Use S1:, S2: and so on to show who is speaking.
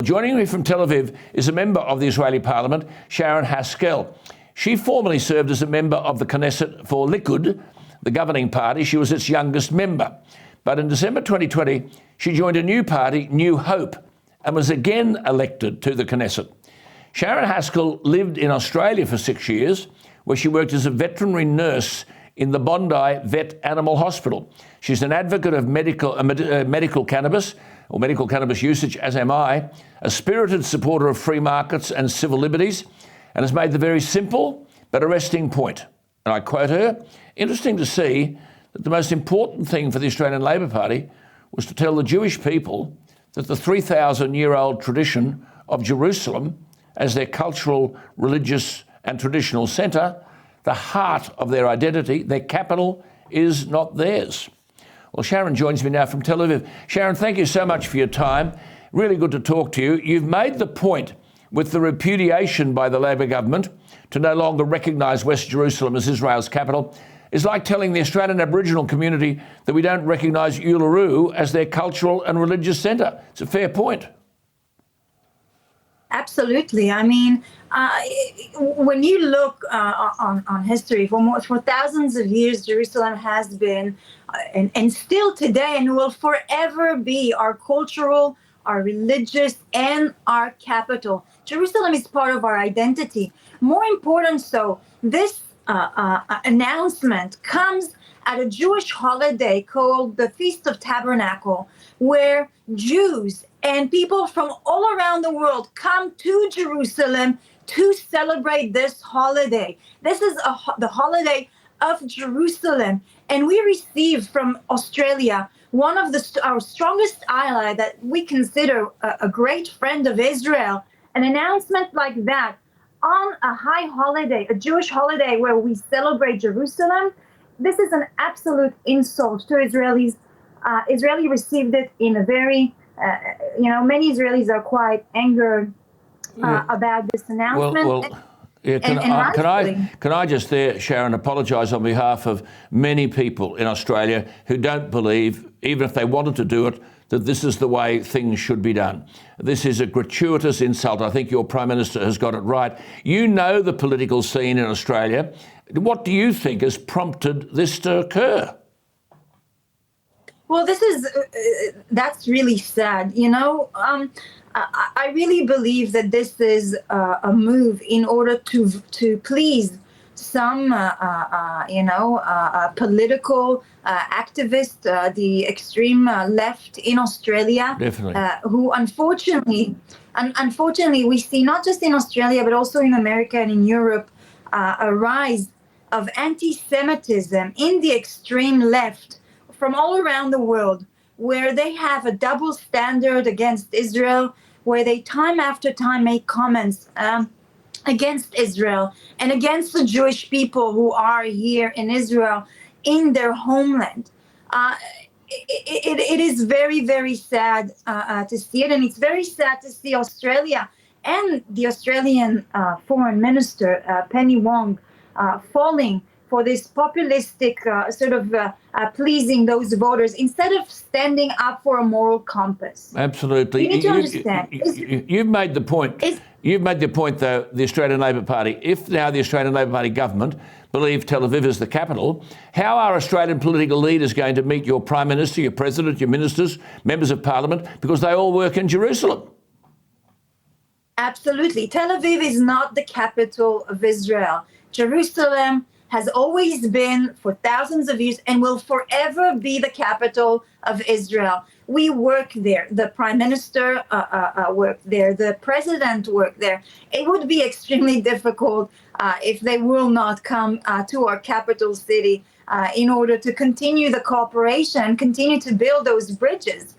S1: Joining me from Tel Aviv is a member of the Israeli parliament, Sharren Haskel. She formerly served as a member of the Knesset for Likud, the governing party. She was its youngest member. But in December 2020, she joined a new party, New Hope, and was again elected to the Knesset. Sharren Haskel lived in Australia for 6 years, where she worked as a veterinary nurse in the Bondi Vet Animal Hospital. She's an advocate of medical cannabis or medical cannabis usage, as am I, a spirited supporter of free markets and civil liberties, and has made the very simple but arresting point. And I quote her, "Interesting to see that the most important thing for the Australian Labor Party was to tell the Jewish people that the 3,000-year-old tradition of Jerusalem as their cultural, religious and traditional centre, the heart of their identity, their capital, is not theirs." Well, Sharren joins me now from Tel Aviv. Sharren, thank you so much for your time. Really good to talk to you. You've made the point with the repudiation by the Labor government to no longer recognise West Jerusalem as Israel's capital. It's like telling the Australian Aboriginal community that we don't recognise Uluru as their cultural and religious centre. It's a fair point.
S2: Absolutely. I mean, when you look on history, for thousands of years, Jerusalem has been, and still today, and will forever be, our cultural, our religious, and our capital. Jerusalem is part of our identity. More important so, this announcement comes at a Jewish holiday called the Feast of Tabernacle, where Jews and people from all around the world come to Jerusalem to celebrate this holiday. This is the holiday of Jerusalem. And we received from Australia, one of our strongest ally that we consider a great friend of Israel, an announcement like that on a high holiday, a Jewish holiday where we celebrate Jerusalem. This is an absolute insult to Israelis. Israeli received it in a very, many Israelis are quite angered about this announcement.
S1: Can I just there, Sharren, apologise on behalf of many people in Australia who don't believe, even if they wanted to do it, that this is the way things should be done. This is a gratuitous insult. I think your Prime Minister has got it right. You know the political scene in Australia. What do you think has prompted this to occur?
S2: Well, that's really sad. I really believe that this is a move in order to please some, political activists, the extreme left in Australia, who unfortunately we see not just in Australia but also in America and in Europe a rise of anti-Semitism in the extreme left from all around the world, where they have a double standard against Israel, where they time after time make comments against Israel and against the Jewish people who are here in Israel, in their homeland. It is very, very sad to see it, and it's very sad to see Australia and the Australian Foreign Minister, Penny Wong, falling for this populistic pleasing those voters instead of standing up for a moral compass.
S1: Absolutely.
S2: You need to understand.
S1: You've made the point. You've made the point, though, the Australian Labor Party, if now the Australian Labor Party government believe Tel Aviv is the capital, how are Australian political leaders going to meet your Prime Minister, your President, your ministers, members of Parliament, because they all work in Jerusalem?
S2: Absolutely. Tel Aviv is not the capital of Israel. Jerusalem has always been for thousands of years and will forever be the capital of Israel. We work there. The Prime Minister worked there. The President worked there. It would be extremely difficult if they will not come to our capital city in order to continue the cooperation, continue to build those bridges.